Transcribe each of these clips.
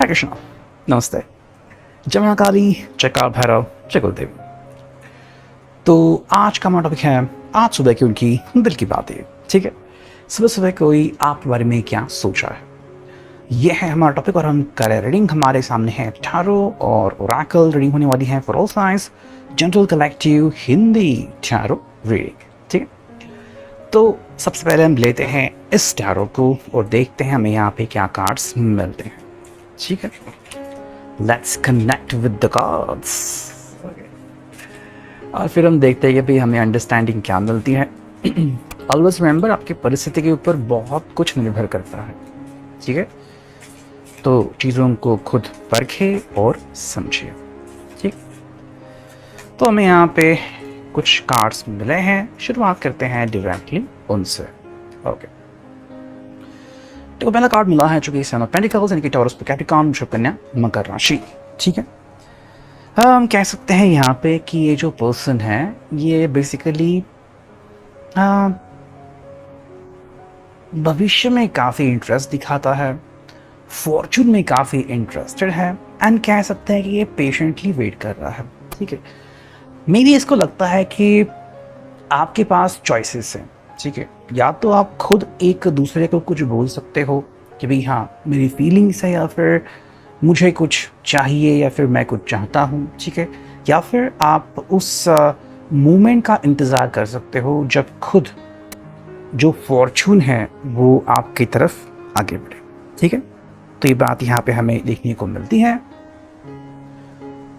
हरे कृष्णा, नमस्ते। जय मां काली, जय काल भैरव, जय गुरुदेव। तो आज का हमारा टॉपिक है आज सुबह की उनकी दिल की बातें। ठीक है, सुबह सुबह कोई आपके बारे में क्या सोचा है, यह है हमारा टॉपिक। और हम कर रहे रीडिंग। हमारे सामने है टैरो और ओरेकल रीडिंग होने वाली है for all science, general collective Hindi tarot reading. ठीक है, तो सबसे पहले हम लेते हैं इस टैरो को और देखते हैं हमें यहाँ पे क्या कार्ड्स मिलते हैं। ठीक है, let's connect with the cards. और फिर हम देखते हैं कि भाई हमें अंडरस्टैंडिंग क्या मिलती है। ऑलवेज रिमेंबर, आपकी परिस्थिति के ऊपर बहुत कुछ निर्भर करता है। ठीक है, तो चीज़ों को खुद परखे और समझिए। ठीक, तो हमें यहाँ पे कुछ कार्ड्स मिले हैं। शुरुआत करते हैं डायरेक्टली उनसे। ओके, तो पहला कार्ड मिला है जो कि सेवन ऑफ पेंटिकल्स यानी कि टॉरस पे कैप्रिकॉर्न, वृषभ कन्या, मकर राशि। ठीक है, हम कह सकते हैं यहाँ पे कि ये जो पर्सन है ये बेसिकली भविष्य में काफ़ी इंटरेस्ट दिखाता है, फॉर्चून में काफ़ी इंटरेस्टेड है, एंड कह सकते हैं कि ये पेशेंटली वेट कर रहा है। ठीक है, मे बी इसको लगता है कि आपके पास चॉइसेस हैं। ठीक है, या तो आप खुद एक दूसरे को कुछ बोल सकते हो कि भाई हाँ मेरी फीलिंग्स है, या फिर मुझे कुछ चाहिए, या फिर मैं कुछ चाहता हूँ। ठीक है, या फिर आप उस मोमेंट का इंतज़ार कर सकते हो जब खुद जो फॉर्चून है वो आपकी तरफ आगे बढ़े। ठीक है, तो ये बात यहाँ पे हमें देखने को मिलती है।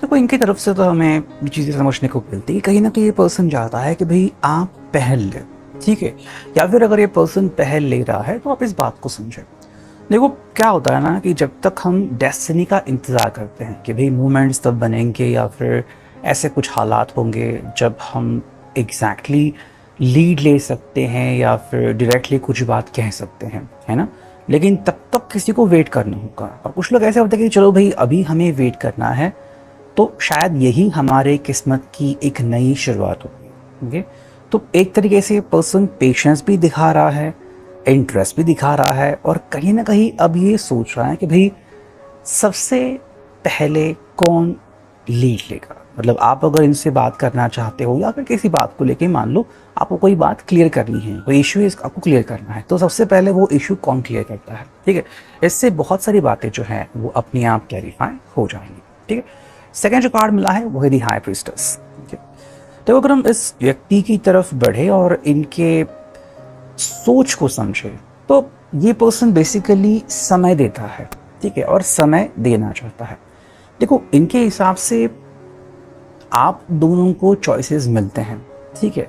तो इनकी तरफ से तो हमें ये चीज़ें समझने को मिलती है, कहीं ना कहीं ये पर्सन चाहता है कि भाई आप पहल लें। ठीक है, या फिर अगर ये पर्सन पहल ले रहा है तो आप इस बात को समझें। देखो क्या होता है ना कि जब तक हम डेस्टिनी का इंतज़ार करते हैं कि भाई मूवमेंट्स तब बनेंगे या फिर ऐसे कुछ हालात होंगे जब हम एग्जैक्टली लीड ले सकते हैं या फिर डायरेक्टली कुछ बात कह सकते हैं, है ना। लेकिन तब तक किसी को वेट करना होगा। और कुछ लोग ऐसे होते हैं कि चलो भाई अभी हमें वेट करना है, तो शायद यही हमारे किस्मत की एक नई शुरुआत होगी। ओके, तो एक तरीके से पर्सन पेशेंस भी दिखा रहा है, इंटरेस्ट भी दिखा रहा है, और कहीं ना कहीं अब ये सोच रहा है कि भाई सबसे पहले कौन लीड लेगा। मतलब आप अगर इनसे बात करना चाहते हो या फिर किसी बात को लेके, मान लो आपको कोई बात क्लियर करनी है, कोई इशू आपको क्लियर करना है, तो सबसे पहले वो इशू कौन क्लियर करता है। ठीक है, इससे बहुत सारी बातें जो हैं वो अपने आप क्लैरिफाई हो जाएंगी। ठीक है, सेकेंड जो कार्ड मिला है वो है दी हाई प्रीस्टेस। तो अगर हम इस व्यक्ति की तरफ बढ़े और इनके सोच को समझे, तो ये पर्सन बेसिकली समय देता है। ठीक है, और समय देना चाहता है। देखो इनके हिसाब से आप दोनों को चॉइसेस मिलते हैं। ठीक है,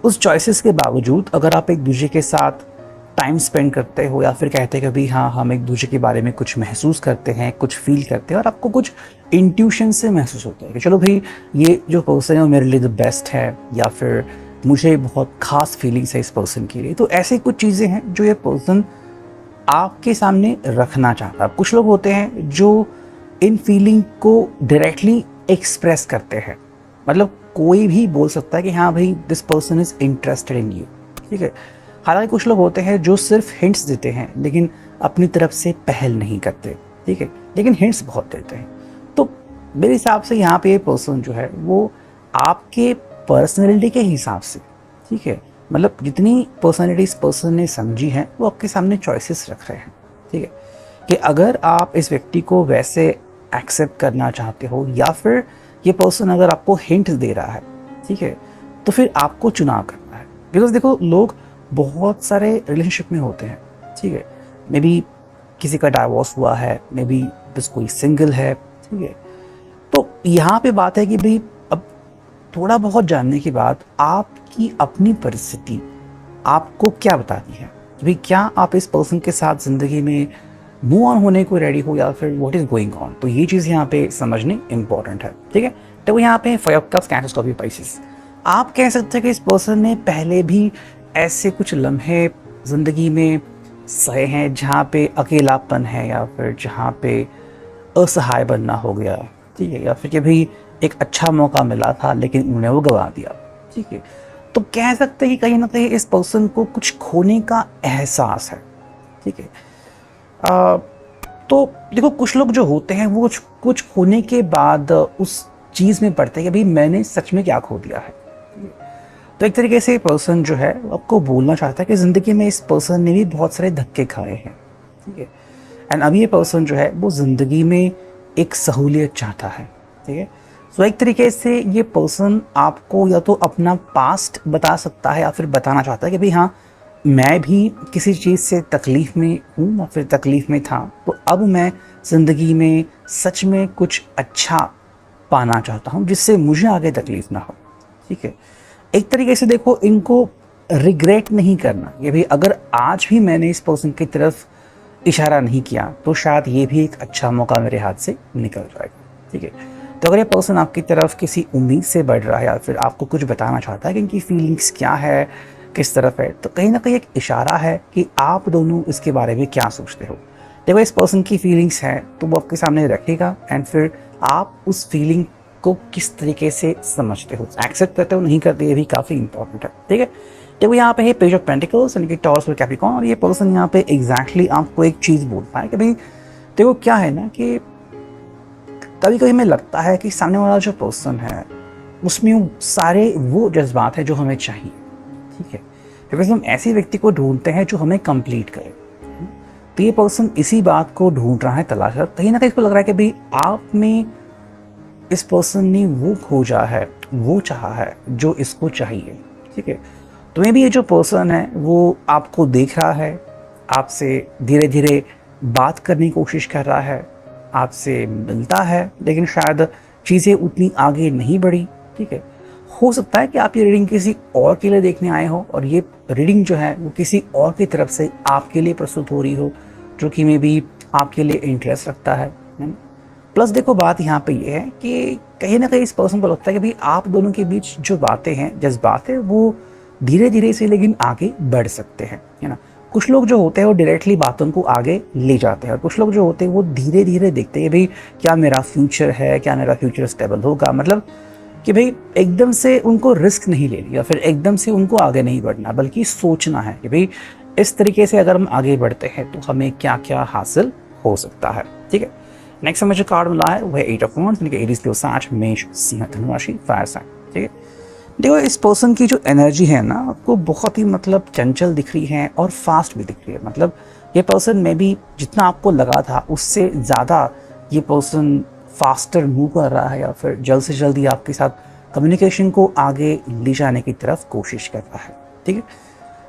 उस चॉइसेस के बावजूद अगर आप एक दूसरे के साथ टाइम स्पेंड करते हो या फिर कहते हैं कि भाई हाँ हम एक दूसरे के बारे में कुछ महसूस करते हैं, कुछ फील करते हैं, और आपको कुछ इंट्यूशन से महसूस होता है कि चलो भाई ये जो पर्सन है वो मेरे लिए द बेस्ट है, या फिर मुझे बहुत खास फीलिंग्स है इस पर्सन के लिए। तो ऐसे कुछ चीज़ें हैं जो ये पर्सन आपके सामने रखना चाहता है। कुछ लोग होते हैं जो इन फीलिंग को डायरेक्टली एक्सप्रेस करते हैं। मतलब कोई भी बोल सकता है कि हाँ भाई this person is interested in you. ठीक है, हालांकि कुछ लोग होते हैं जो सिर्फ हिंट्स देते हैं लेकिन अपनी तरफ से पहल नहीं करते। ठीक है, लेकिन हिंट्स बहुत देते हैं। तो मेरे हिसाब से यहाँ पे ये पर्सन जो है वो आपके पर्सनैलिटी के हिसाब से, ठीक है, मतलब जितनी पर्सनैलिटी इस पर्सन ने समझी है वो आपके सामने चॉइसेस रख रहे हैं। ठीक है, कि अगर आप इस व्यक्ति को वैसे एक्सेप्ट करना चाहते हो या फिर ये पर्सन अगर आपको हिंट दे रहा है, ठीक है, तो फिर आपको चुनाव करना है। बिकॉज देखो लोग बहुत सारे रिलेशनशिप में होते हैं। ठीक है, मे बी किसी का डाइवोर्स हुआ है, मे बी बस कोई सिंगल है। ठीक है, तो यहाँ पे बात है कि भाई अब थोड़ा बहुत जानने के बाद आपकी अपनी परिस्थिति आपको क्या बताती है कि भाई क्या आप इस पर्सन के साथ ज़िंदगी में मूव ऑन होने को रेडी हो या फिर व्हाट इज़ गोइंग ऑन। तो ये चीज़ यहाँ पे समझनी इंपॉर्टेंट है। ठीक है, तो यहाँ पे five of cups, canter, Scorpio, Pisces. आप कह सकते हैं कि इस पर्सन ने पहले भी ऐसे कुछ लम्हे ज़िंदगी में सहे हैं जहाँ पे अकेलापन है या फिर जहाँ पे असहाय बनना हो गया। ठीक है, या फिर कि भाई एक अच्छा मौका मिला था लेकिन उन्होंने वो गंवा दिया। ठीक है, तो कह सकते हैं कि कहीं ना कहीं इस पर्सन को कुछ खोने का एहसास है। ठीक है, तो देखो कुछ लोग जो होते हैं वो कुछ खोने के बाद उस चीज़ में पड़ते हैं कि भाई मैंने सच में क्या खो दिया है। तो एक तरीके से पर्सन जो है आपको बोलना चाहता है कि ज़िंदगी में इस पर्सन ने भी बहुत सारे धक्के खाए हैं, ठीक है। एंड अब ये पर्सन जो है वो ज़िंदगी में एक सहूलियत चाहता है, ठीक है। सो एक तरीके से ये पर्सन आपको या तो अपना पास्ट बता सकता है या फिर बताना चाहता है कि भाई हाँ, मैं भी किसी चीज़ से तकलीफ़ में हूँ या फिर तकलीफ़ में था, तो अब मैं ज़िंदगी में सच में कुछ अच्छा पाना चाहता हूँ जिससे मुझे आगे तकलीफ़ ना हो, ठीक है। एक तरीके से देखो, इनको रिग्रेट नहीं करना ये भी, अगर आज भी मैंने इस पर्सन की तरफ इशारा नहीं किया तो शायद ये भी एक अच्छा मौका मेरे हाथ से निकल जाएगा, ठीक है। तो अगर ये पर्सन आपकी तरफ किसी उम्मीद से बढ़ रहा है या फिर आपको कुछ बताना चाहता है कि इनकी फीलिंग्स क्या है, किस तरफ है, तो कहीं ना कहीं एक इशारा है कि आप दोनों इसके बारे में क्या सोचते हो। देखो इस पर्सन की फीलिंग्स हैं तो वो आपके सामने रखेगा एंड फिर आप उस फीलिंग को किस तरीके से समझते हो, एक्सेप्ट करते हो नहीं करते, ये भी काफ़ी इंपॉर्टेंट है, ठीक है। देखो यहाँ पे है पेज ऑफ पेंटिकल्स यानी कि टॉरस और कैप्रिकॉर्न, और ये पर्सन यहाँ पे एग्जैक्टली आपको एक चीज़ बोलता है कि भाई देखो क्या है ना कि कभी कभी हमें लगता है कि सामने वाला जो पर्सन है उसमें सारे वो जज्बात हैं जो हमें चाहिए, ठीक है। फिर हम ऐसे व्यक्ति को ढूंढते हैं जो हमें कंप्लीट करे। तो ये पर्सन इसी बात को ढूंढ रहा है, तलाश रहा है, कहीं ना कहीं इसको लग रहा है कि भाई आप में इस पर्सन ने वो खोजा है, वो चाहा है जो इसको चाहिए, ठीक है। तो मे भी ये जो पर्सन है वो आपको देख रहा है, आपसे धीरे धीरे बात करने की कोशिश कर रहा है, आपसे मिलता है, लेकिन शायद चीज़ें उतनी आगे नहीं बढ़ी, ठीक है। हो सकता है कि आप ये रीडिंग किसी और के लिए देखने आए हो और ये रीडिंग जो है वो किसी और की तरफ से आपके लिए प्रस्तुत हो रही हो जो कि मे बी आपके लिए इंटरेस्ट रखता है। प्लस देखो बात यहाँ पे ये है कि कहीं ना कहीं इस पर्सन को लगता है कि भाई आप दोनों के बीच जो बातें हैं, जज्बात है, वो धीरे धीरे से लेकिन आगे बढ़ सकते हैं, है ना। कुछ लोग जो होते हैं वो डायरेक्टली बातों को आगे ले जाते हैं और कुछ लोग जो होते हैं वो धीरे धीरे देखते हैं भाई क्या मेरा फ्यूचर है, क्या मेरा फ्यूचर स्टेबल होगा, मतलब कि भाई एकदम से उनको रिस्क नहीं लेनी या फिर एकदम से उनको आगे नहीं बढ़ना, बल्कि सोचना है कि भाई इस तरीके से अगर हम आगे बढ़ते हैं तो हमें क्या क्या हासिल हो सकता है, ठीक है। नेक्स्ट हमें जो कार्ड मिला है वो है 8 ऑफ वांड्स, यानी कि एरीज, लियो, सार्च, मेष, सिंह, धनु राशि, फायर साइन, ठीक है। देखो इस पर्सन की जो एनर्जी है ना आपको बहुत ही मतलब चंचल दिख रही है और फास्ट भी दिख रही है। मतलब ये पर्सन में भी जितना आपको लगा था उससे ज़्यादा ये पर्सन फास्टर मूव कर रहा है या फिर जल्द से जल्द ही आपके साथ कम्युनिकेशन को आगे ले जाने की तरफ कोशिश कर रहा है, ठीक है।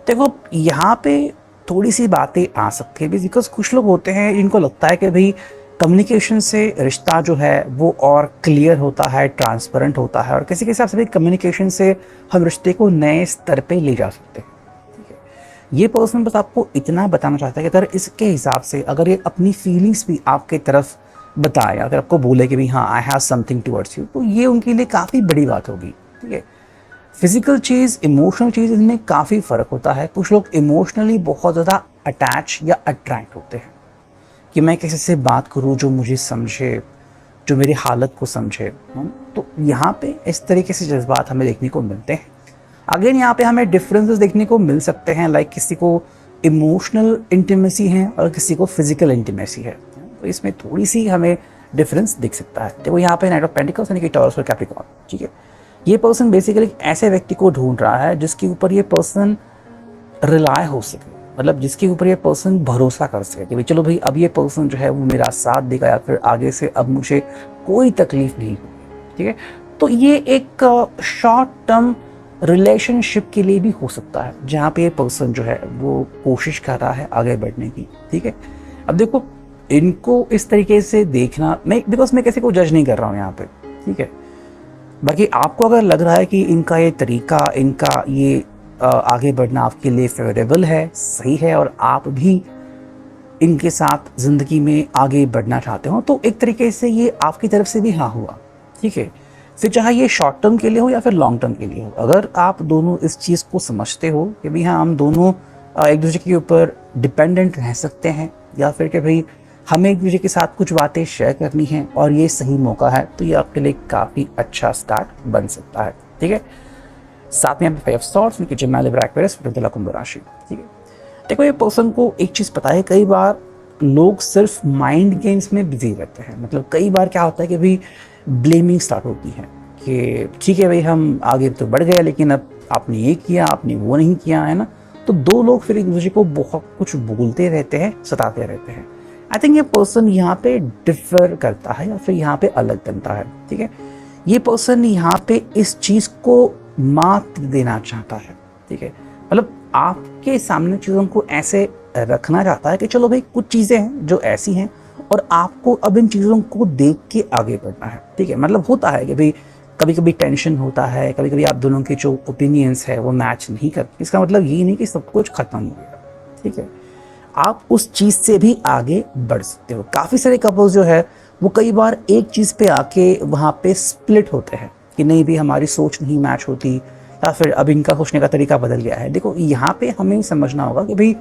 देखो यहाँ पे थोड़ी सी बातें आ सकती है बिकॉज कुछ लोग होते हैं जिनको लगता है कि भाई कम्युनिकेशन से रिश्ता जो है वो और क्लियर होता है, ट्रांसपेरेंट होता है, और किसी के हिसाब से भी कम्युनिकेशन से हम रिश्ते को नए स्तर पे ले जा सकते हैं, ठीक है। ये पर्सन बस आपको इतना बताना चाहता है कि अगर इसके हिसाब से अगर ये अपनी फीलिंग्स भी आपके तरफ बताए, अगर आपको बोले कि भाई हाँ I have something towards you, तो ये उनके लिए काफ़ी बड़ी बात होगी, ठीक है। फिजिकल चीज़, इमोशनल चीज़, इनमें काफ़ी फ़र्क होता है। कुछ लोग इमोशनली बहुत ज़्यादा अटैच या अट्रैक्ट होते हैं कि मैं किसी से बात करूं जो मुझे समझे, जो मेरी हालत को समझे, तो यहाँ पे इस तरीके से जज्बात हमें देखने को मिलते हैं। अगेन यहाँ पे हमें डिफरेंसेस देखने को मिल सकते हैं, लाइक किसी को इमोशनल इंटीमेसी है और किसी को फिजिकल इंटीमेसी है, तो इसमें थोड़ी सी हमें डिफरेंस दिख सकता है। देखो यहाँ पे नाइट ऑफ पेंटिकल्स यानी कि टॉरस और कैप्रिकॉर्न, ठीक है। ये पर्सन बेसिकली ऐसे व्यक्ति को ढूंढ रहा है जिसके ऊपर ये पर्सन रिलाय हो सके, मतलब जिसके ऊपर ये पर्सन भरोसा कर सके कि भाई चलो भाई अब ये पर्सन जो है वो मेरा साथ देगा या फिर आगे से अब मुझे कोई तकलीफ नहीं होगी, ठीक है। तो ये एक शॉर्ट टर्म रिलेशनशिप के लिए भी हो सकता है जहाँ पे ये पर्सन जो है वो कोशिश कर रहा है आगे बढ़ने की, ठीक है। अब देखो इनको इस तरीके से देखना, मैं बिकॉज मैं किसी को जज नहीं कर रहा हूँ यहाँ पे, ठीक है। बाकी आपको अगर लग रहा है कि इनका ये तरीका, इनका ये आगे बढ़ना आपके लिए फेवरेबल है, सही है, और आप भी इनके साथ ज़िंदगी में आगे बढ़ना चाहते हो, तो एक तरीके से ये आपकी तरफ से भी हाँ हुआ, ठीक है। फिर चाहे ये शॉर्ट टर्म के लिए हो या फिर लॉन्ग टर्म के लिए हो, अगर आप दोनों इस चीज़ को समझते हो कि भाई हाँ हम दोनों एक दूसरे के ऊपर डिपेंडेंट रह सकते हैं या फिर कि भाई हमें एक दूसरे के साथ कुछ बातें शेयर करनी है और ये सही मौका है, तो ये आपके लिए काफ़ी अच्छा स्टार्ट बन सकता है, ठीक है। साथ में यहाँ पे 5 of swords, Gemini, Libra, Aquarius, कुंभ राशि, ठीक है। देखो ये पर्सन को एक चीज़ पता है, कई बार लोग सिर्फ माइंड गेम्स में बिजी रहते हैं। मतलब कई बार क्या होता है कि भाई ब्लेमिंग स्टार्ट होती है कि ठीक है भाई हम आगे तो बढ़ गए, लेकिन अब आपने ये किया, आपने वो नहीं किया, है ना। तो दो लोग फिर एक दूसरे को बहुत कुछ बोलते रहते हैं, सताते रहते हैं। आई थिंक ये पर्सन यहाँ पे डिफर करता है या फिर यहाँ पे अलग बनता है, ठीक है। ये पर्सन यहाँ पे इस चीज़ को मात देना चाहता है, ठीक है। मतलब आपके सामने चीज़ों को ऐसे रखना चाहता है कि चलो भाई कुछ चीज़ें हैं जो ऐसी हैं और आपको अब इन चीज़ों को देख के आगे बढ़ना है, ठीक है। मतलब होता है कि भाई कभी कभी टेंशन होता है, कभी कभी आप दोनों के जो ओपिनियंस है वो मैच नहीं करते। इसका मतलब ये नहीं कि सब कुछ खत्म हो गया, ठीक है। आप उस चीज़ से भी आगे बढ़ सकते हो। काफ़ी सारे कपल्स जो है वो कई बार एक चीज़ पे आके वहाँ पे स्प्लिट होते हैं कि नहीं भी हमारी सोच नहीं मैच होती, या फिर अब इनका सोचने का तरीका बदल गया है। देखो यहाँ पे हमें समझना होगा कि भाई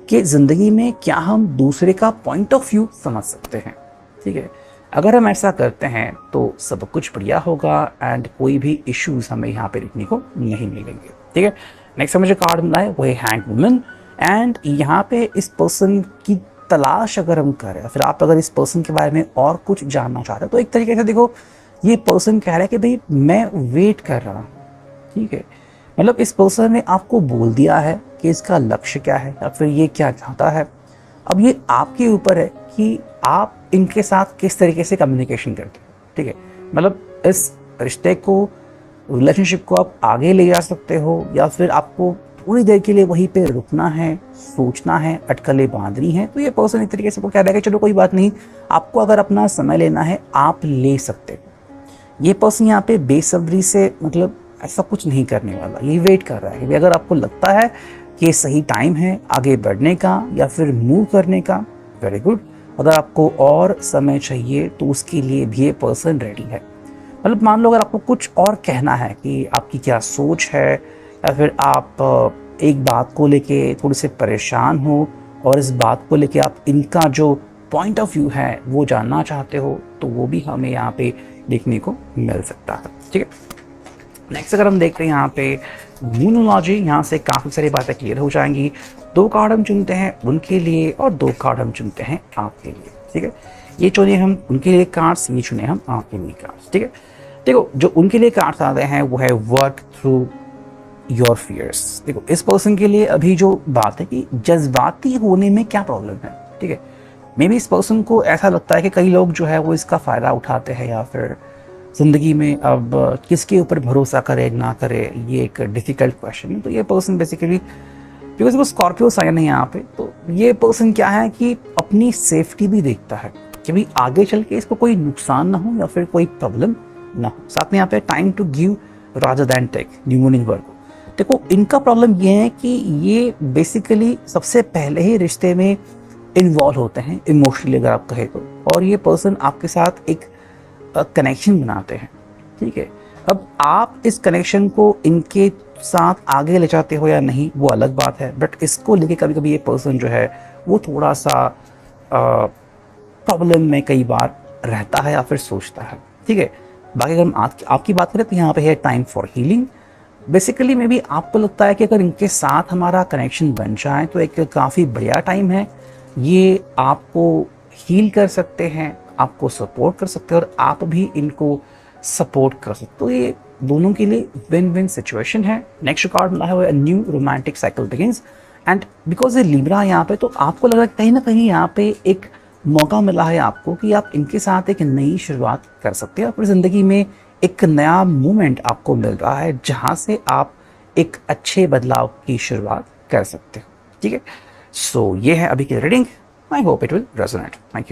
कि ज़िंदगी में क्या हम दूसरे का पॉइंट ऑफ व्यू समझ सकते हैं, ठीक है। अगर हम ऐसा करते हैं तो सब कुछ बढ़िया होगा एंड कोई भी इश्यूज हमें यहाँ पे देखने को नहीं मिलेंगे, ठीक है। नेक्स्ट हमें जो कार्ड मिला है वो है हैंग वुमन। एंड यहाँ पे इस पर्सन की तलाश अगर हम करें, फिर आप अगर इस पर्सन के बारे में और कुछ जानना चाहते हैं तो एक तरीके से देखो ये पर्सन कह रहा है कि भाई मैं वेट कर रहा हूँ, ठीक है। मतलब इस पर्सन ने आपको बोल दिया है कि इसका लक्ष्य क्या है या फिर ये क्या चाहता है। अब ये आपके ऊपर है कि आप इनके साथ किस तरीके से कम्युनिकेशन करते हैं, ठीक है। मतलब इस रिश्ते को, रिलेशनशिप को आप आगे ले जा सकते हो या फिर आपको थोड़ी देर के लिए वहीं पे रुकना है, सोचना है, अटकलें बांधनी है। तो ये पर्सन एक तरीके से वो कह रहा है कि चलो कोई बात नहीं, आपको अगर अपना समय लेना है आप ले सकते हो। ये पर्सन यहाँ पे बेसब्री से मतलब ऐसा कुछ नहीं करने वाला, ये वेट कर रहा है कि अगर आपको लगता है कि सही टाइम है आगे बढ़ने का या फिर मूव करने का, वेरी गुड। अगर आपको और समय चाहिए तो उसके लिए भी ये पर्सन रेडी है। मतलब मान लो अगर आपको कुछ और कहना है कि आपकी क्या सोच है या फिर आप एक बात को लेके थोड़े से परेशान हो और इस बात को लेके आप इनका जो पॉइंट ऑफ व्यू है वो जानना चाहते हो, तो वो भी हमें यहाँ पे देखने को मिल सकता है, ठीक है। नेक्स्ट अगर हम देखते हैं यहाँ पे न्यूमरोलॉजी, यहाँ से काफ़ी सारी बातें क्लियर हो जाएंगी। 2 कार्ड हम चुनते हैं उनके लिए और 2 कार्ड हम चुनते हैं आपके लिए, ठीक है। ये चुने हम उनके लिए कार्ड्स, ये चुने हम आपके लिए कार्ड्स, ठीक है। देखो जो उनके लिए कार्ड्स आते हैं वो है वर्क थ्रू योर फियर्स। देखो इस पर्सन के लिए अभी जो बात है कि जज्बाती होने में क्या प्रॉब्लम है, ठीक है। मे बी इस पर्सन को ऐसा लगता है कि कई लोग जो है वो इसका फ़ायदा उठाते हैं या फिर ज़िंदगी में अब किसके ऊपर भरोसा करे ना करे, ये एक डिफ़िकल्ट क्वेश्चन है। तो ये पर्सन बेसिकली, बिकॉज वो स्कॉर्पियो साइन है यहाँ पे, तो ये पर्सन क्या है कि अपनी सेफ्टी भी देखता है कि भाई आगे चल के इसको कोई नुकसान ना हो या फिर कोई प्रॉब्लम ना हो। साथ में यहाँ पे time to give rather than take, new morning work. देखो इनका प्रॉब्लम ये है कि ये बेसिकली सबसे पहले ही रिश्ते में इन्वॉल्व होते हैं इमोशनली अगर आप कहें तो, और ये पर्सन आपके साथ एक कनेक्शन बनाते हैं, ठीक है। अब आप इस कनेक्शन को इनके साथ आगे ले जाते हो या नहीं वो अलग बात है, बट इसको लेके कभी कभी ये पर्सन जो है वो थोड़ा सा प्रॉब्लम में कई बार रहता है या फिर सोचता है, ठीक है। बाकी अगर हम आपकी बात करें तो यहाँ पे है time for healing. Basically may be आपको लगता है कि अगर इनके साथ हमारा कनेक्शन बन जाए तो एक काफ़ी बढ़िया टाइम है, ये आपको हील कर सकते हैं, आपको सपोर्ट कर सकते हैं और आप भी इनको सपोर्ट कर सकते। तो ये दोनों के लिए विन विन सिचुएशन है। नेक्स्ट कार्ड मिला है वो new romantic cycle begins. And because ये लिब्रा यहाँ पे, तो आपको लग रहा है कहीं ना कहीं यहाँ पे एक मौका मिला है आपको कि आप इनके साथ एक नई शुरुआत कर सकते हैं। अपनी ज़िंदगी में एक नया मोमेंट आपको मिल रहा है जहाँ से आप एक अच्छे बदलाव की शुरुआत कर सकते हो, ठीक है। सो ये है अभी की reading. I hope it will resonate. Thank you.